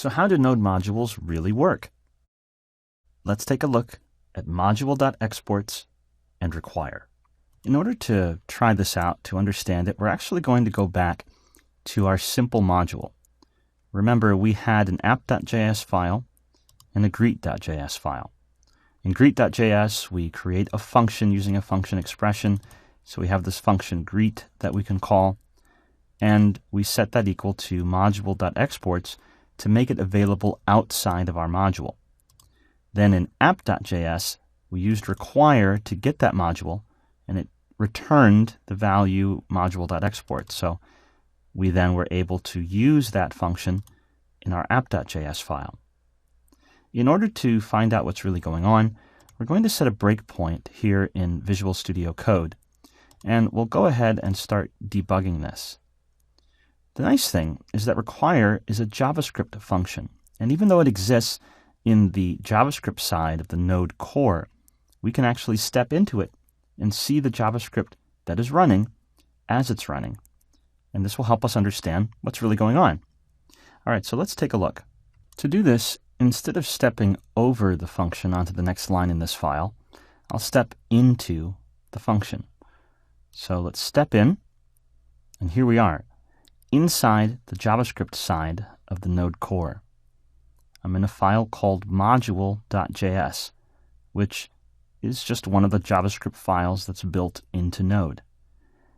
So how do node modules really work? Let's take a look at module.exports and require. In order to try this out, to understand it, we're actually going to go back to our simple module. Remember, we had an app.js file and a greet.js file. In greet.js, we create a function using a function expression. So we have this function greet that we can call, and we set that equal to module.exports to make it available outside of our module. Then in app.js, we used require to get that module, and it returned the value module.export. So we then were able to use that function in our app.js file. In order to find out what's really going on, we're going to set a breakpoint here in Visual Studio Code, and we'll go ahead and start debugging this. The nice thing is that require is a JavaScript function, and even though it exists in the JavaScript side of the Node core, we can actually step into it and see the JavaScript that is running as it's running. And this will help us understand what's really going on. All right, so let's take a look. To do this, instead of stepping over the function onto the next line in this file, I'll step into the function. So let's step in, and here we are, inside the JavaScript side of the Node core. I'm in a file called module.js, which is just one of the JavaScript files that's built into Node.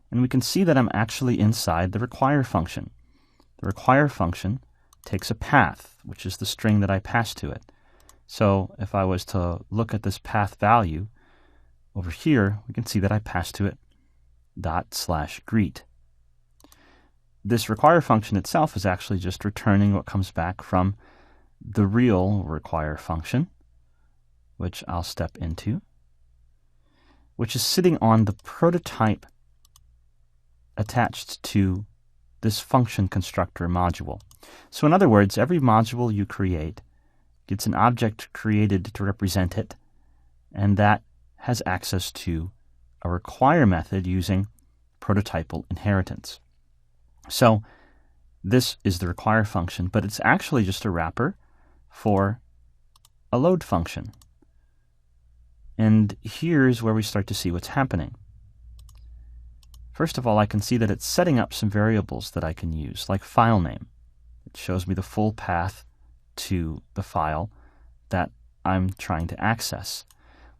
And we can see that I'm actually inside the require function. The require function takes a path, which is the string that I pass to it. So if I was to look at this path value over here, we can see that I pass to it ./greet. This require function itself is actually just returning what comes back from the real require function, which I'll step into, which is sitting on the prototype attached to this function constructor module. So in other words, every module you create gets an object created to represent it, and that has access to a require method using prototypal inheritance. So this is the require function, but it's actually just a wrapper for a load function. And here's where we start to see what's happening. First of all, I can see that it's setting up some variables that I can use, like file name. It shows me the full path to the file that I'm trying to access.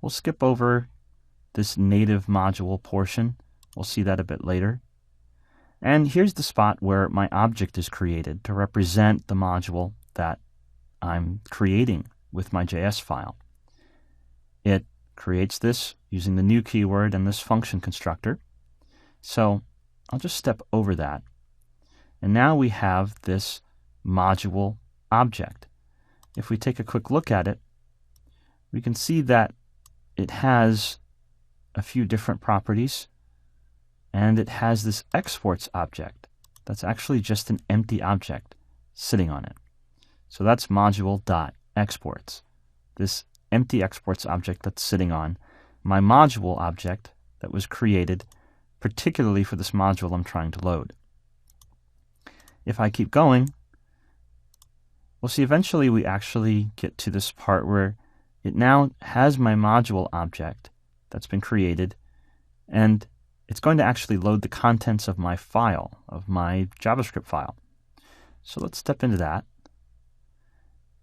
We'll skip over this native module portion. We'll see that a bit later. And here's the spot where my object is created to represent the module that I'm creating with my JS file. It creates this using the new keyword and this function constructor. So I'll just step over that. And now we have this module object. If we take a quick look at it, we can see that it has a few different properties, and it has this exports object that's actually just an empty object sitting on it. So that's module.exports, this empty exports object that's sitting on my module object that was created particularly for this module I'm trying to load. If I keep going, we'll see eventually we actually get to this part where it now has my module object that's been created, and it's going to actually load the contents of my file, of my JavaScript file. So let's step into that.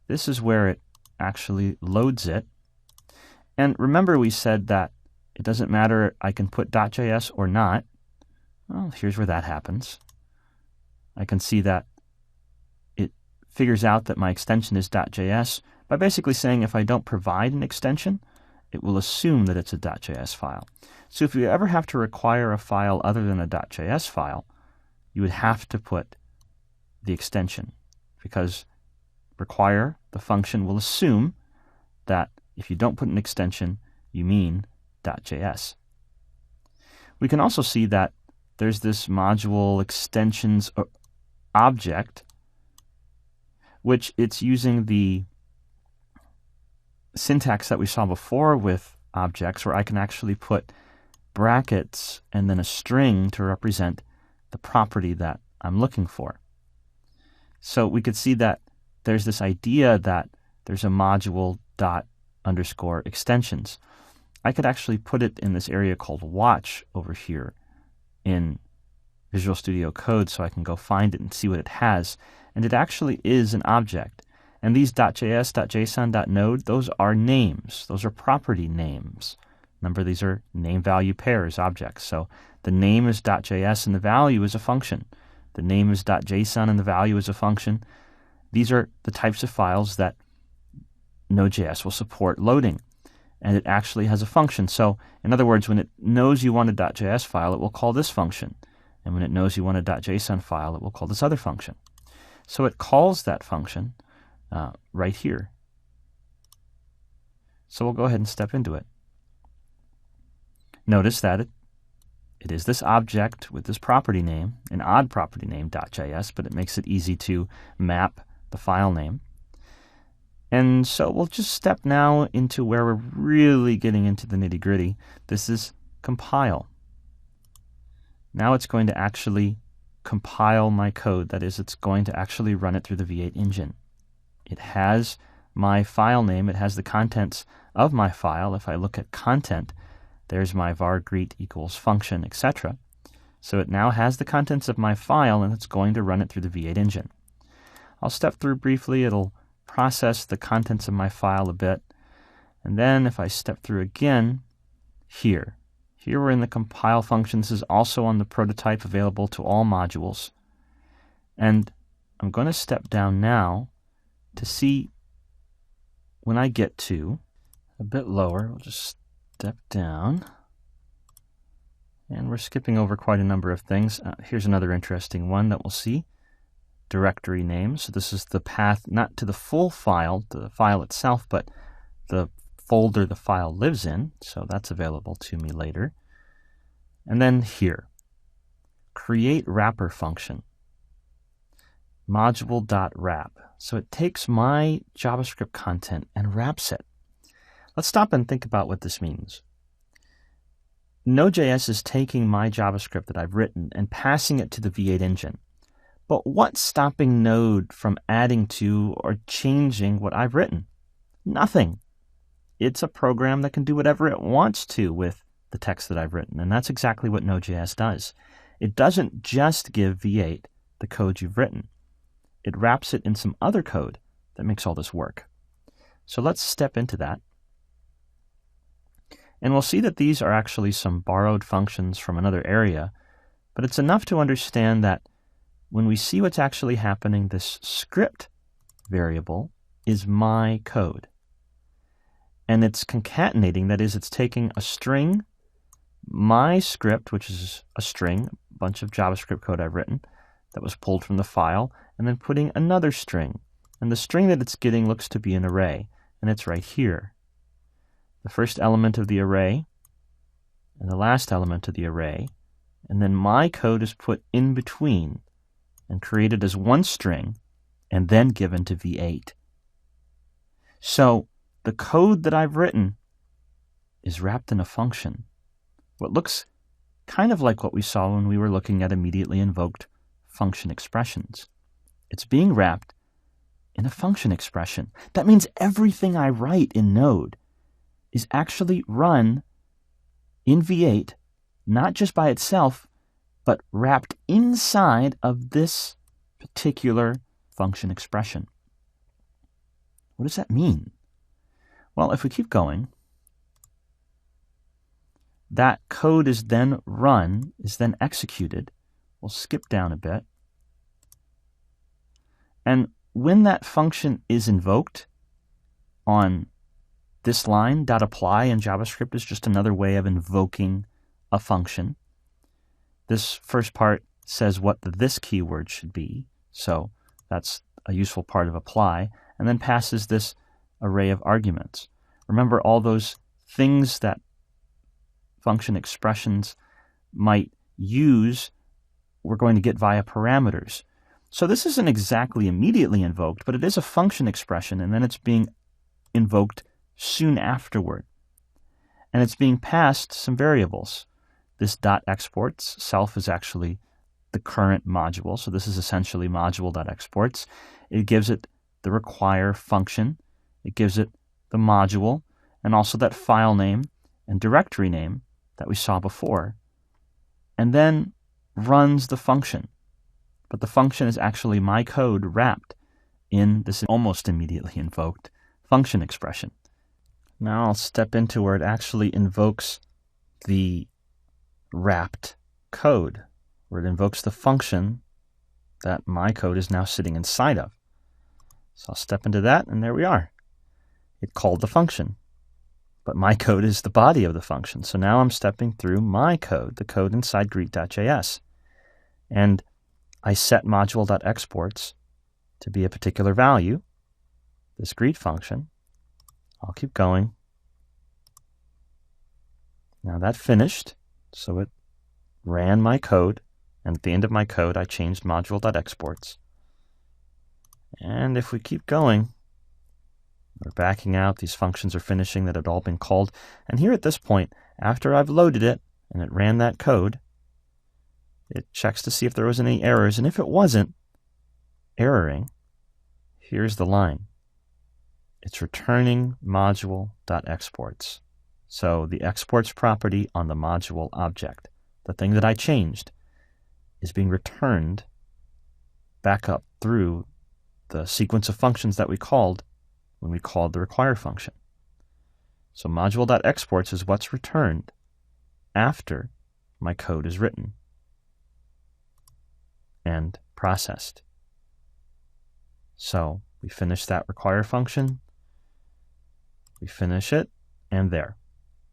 This is where it actually loads it. And remember we said that it doesn't matter, I can put .js or not. Well, here's where that happens. I can see that it figures out that my extension is .js by basically saying if I don't provide an extension, it will assume that it's a .js file. So if you ever have to require a file other than a .js file, you would have to put the extension, because require, the function, will assume that if you don't put an extension, you mean .js. We can also see that there's this module extensions object, which it's using the syntax that we saw before with objects, where I can actually put brackets and then a string to represent the property that I'm looking for. So we could see that there's this idea that there's a module dot underscore extensions. I could actually put it in this area called watch over here in Visual Studio Code so I can go find it and see what it has. And it actually is an object. And these .js, .json, .node, those are names. Those are property names. Remember, these are name value pairs, objects. So the name is .js and the value is a function. The name is .json and the value is a function. These are the types of files that Node.js will support loading. And it actually has a function. So in other words, when it knows you want a .js file, it will call this function. And when it knows you want a .json file, it will call this other function. So it calls that function right here. So we'll go ahead and step into it. Notice that it is this object with this property name, an odd property name, .js, but it makes it easy to map the file name. And so we'll just step now into where we're really getting into the nitty-gritty. This is compile. Now it's going to actually compile my code. That is, it's going to actually run it through the V8 engine. It has my file name. It has the contents of my file. If I look at content, there's my var greet equals function, etc. So it now has the contents of my file, and it's going to run it through the V8 engine. I'll step through briefly. It'll process the contents of my file a bit. And then if I step through again, here we're in the compile function. This is also on the prototype available to all modules. And I'm going to step down now to see when I get to a bit lower. We'll just step down. And we're skipping over quite a number of things. Here's another interesting one that we'll see. Directory name. So this is the path not to the full file, to the file itself, but the folder the file lives in. So that's available to me later. And then here, create wrapper function, module.wrap. So it takes my JavaScript content and wraps it. Let's stop and think about what this means. Node.js is taking my JavaScript that I've written and passing it to the V8 engine. But what's stopping Node from adding to or changing what I've written? Nothing. It's a program that can do whatever it wants to with the text that I've written, and that's exactly what Node.js does. It doesn't just give V8 the code you've written. It wraps it in some other code that makes all this work. So let's step into that. And we'll see that these are actually some borrowed functions from another area, but it's enough to understand that when we see what's actually happening, this script variable is my code. And it's concatenating, that is, it's taking a string, my script, which is a string, a bunch of JavaScript code I've written, that was pulled from the file, and then putting another string. And the string that it's getting looks to be an array, and it's right here. The first element of the array, and the last element of the array, and then my code is put in between and created as one string, and then given to V8. So the code that I've written is wrapped in a function. What looks kind of like what we saw when we were looking at immediately invoked function expressions. It's being wrapped in a function expression. That means everything I write in Node is actually run in V8, not just by itself, but wrapped inside of this particular function expression. What does that mean? Well, if we keep going, that code is then run, is then executed. We'll skip down a bit. And when that function is invoked on this line, .apply in JavaScript is just another way of invoking a function. This first part says what the this keyword should be, so that's a useful part of apply, and then passes this array of arguments. Remember, all those things that function expressions might use, we're going to get via parameters. So this isn't exactly immediately invoked, but it is a function expression, and then it's being invoked soon afterward. And it's being passed some variables. This .exports self is actually the current module, so this is essentially module.exports. It gives it the require function. It gives it the module and also that file name and directory name that we saw before, and then runs the function. But the function is actually my code wrapped in this almost immediately invoked function expression. Now I'll step into where it actually invokes the wrapped code, where it invokes the function that my code is now sitting inside of. So I'll step into that, and there we are. It called the function, but my code is the body of the function. So now I'm stepping through my code, the code inside greet.js. And I set module.exports to be a particular value, this greet function. I'll keep going. Now that finished, so it ran my code, and at the end of my code I changed module.exports. And if we keep going, we're backing out, these functions are finishing that had all been called. And here at this point, after I've loaded it and it ran that code, it checks to see if there was any errors, and if it wasn't erroring, here's the line. It's returning module.exports. So the exports property on the module object, the thing that I changed, is being returned back up through the sequence of functions that we called when we called the require function. So module.exports is what's returned after my code is written and processed. So we finish that require function, we finish it, and there.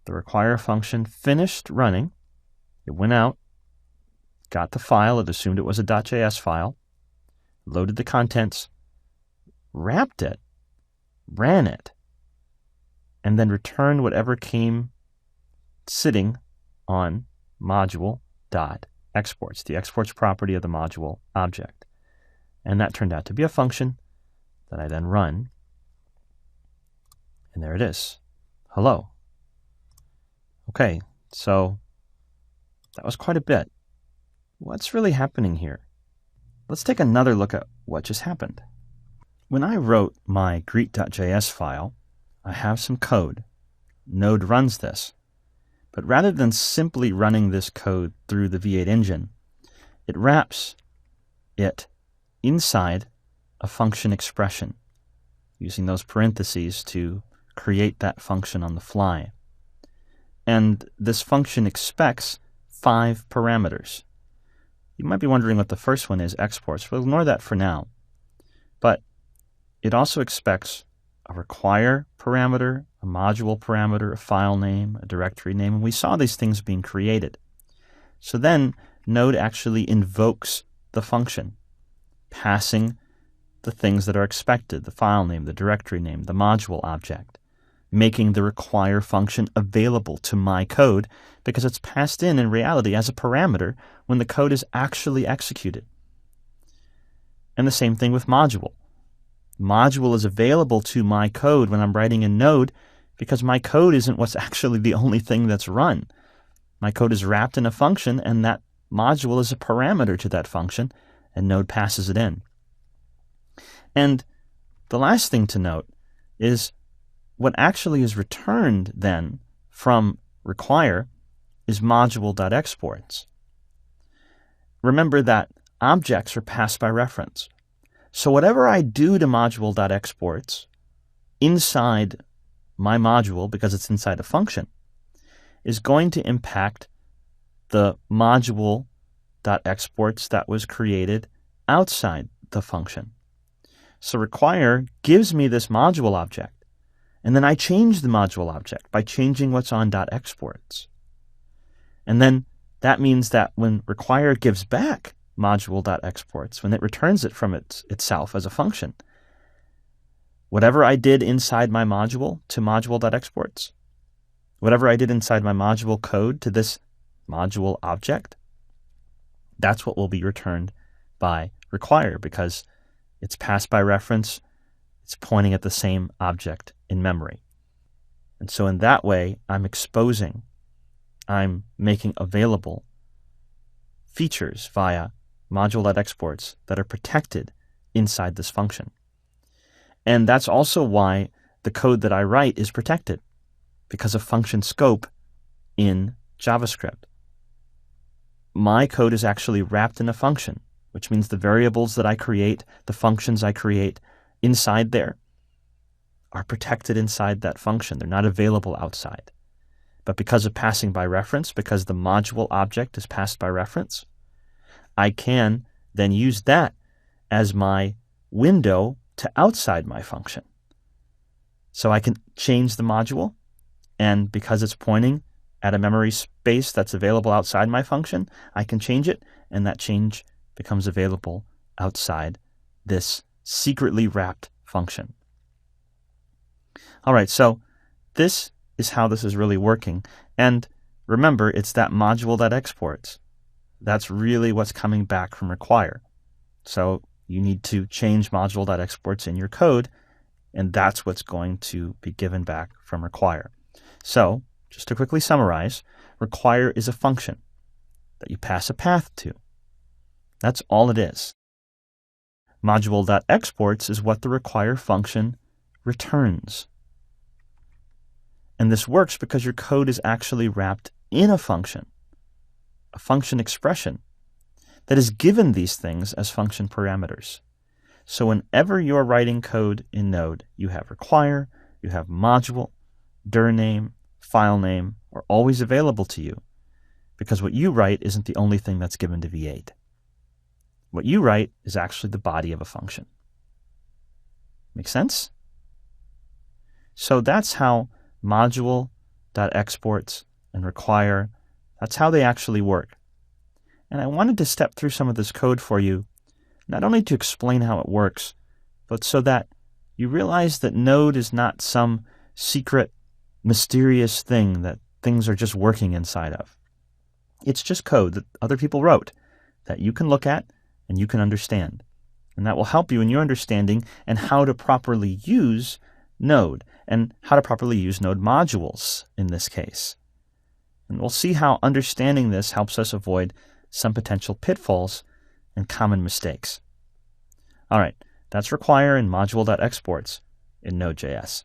The require function finished running. It went out, got the file, it assumed it was a .js file, loaded the contents, wrapped it, ran it, and then returned whatever came sitting on module.exports, the exports property of the module object. And that turned out to be a function that I then run. And there it is. Hello. Okay, so that was quite a bit. What's really happening here? Let's take another look at what just happened. When I wrote my greet.js file, I have some code. Node runs this. But rather than simply running this code through the V8 engine, it wraps it inside a function expression, using those parentheses to create that function on the fly. And this function expects 5 parameters. You might be wondering what the first one is, exports. We'll ignore that for now. But it also expects a require parameter, a module parameter, a file name, a directory name, and we saw these things being created. So then Node actually invokes the function, passing the things that are expected, the file name, the directory name, the module object, making the require function available to my code because it's passed in reality as a parameter when the code is actually executed. And the same thing with module. Module is available to my code when I'm writing in Node because my code isn't what's actually the only thing that's run. My code is wrapped in a function, and that module is a parameter to that function, and Node passes it in. And the last thing to note is what actually is returned then from require is module.exports. Remember that objects are passed by reference. So whatever I do to module.exports inside my module, because it's inside a function, is going to impact the module.exports that was created outside the function. So require gives me this module object, and then I change the module object by changing what's on .exports. And then that means that when require gives back module.exports, when it returns it from itself as a function, whatever I did inside my module to module.exports, whatever I did inside my module code to this module object, that's what will be returned by require because it's passed by reference, it's pointing at the same object in memory. And so in that way, I'm making available features via module.exports that are protected inside this function. And that's also why the code that I write is protected, because of function scope in JavaScript. My code is actually wrapped in a function, which means the variables that I create, the functions I create inside there, are protected inside that function. They're not available outside. But because of passing by reference, because the module object is passed by reference, I can then use that as my window to outside my function. So I can change the module, and because it's pointing at a memory space that's available outside my function, I can change it, and that change becomes available outside this secretly wrapped function. All right, so this is how this is really working. And remember, it's that module that exports. That's really what's coming back from require. So you need to change module.exports in your code, and that's what's going to be given back from require. So just to quickly summarize, require is a function that you pass a path to. That's all it is. Module.exports is what the require function returns. And this works because your code is actually wrapped in a function expression that is given these things as function parameters. So whenever you're writing code in Node, you have require, you have module, dir name, file name are always available to you, because what you write isn't the only thing that's given to V8. What you write is actually the body of a function. Make sense? So that's how module.exports and require, that's how they actually work. And I wanted to step through some of this code for you, not only to explain how it works, but so that you realize that Node is not some secret, mysterious thing that things are just working inside of. It's just code that other people wrote that you can look at and you can understand. And that will help you in your understanding and how to properly use Node and how to properly use Node modules in this case. And we'll see how understanding this helps us avoid some potential pitfalls and common mistakes. All right, that's require and module.exports in Node.js.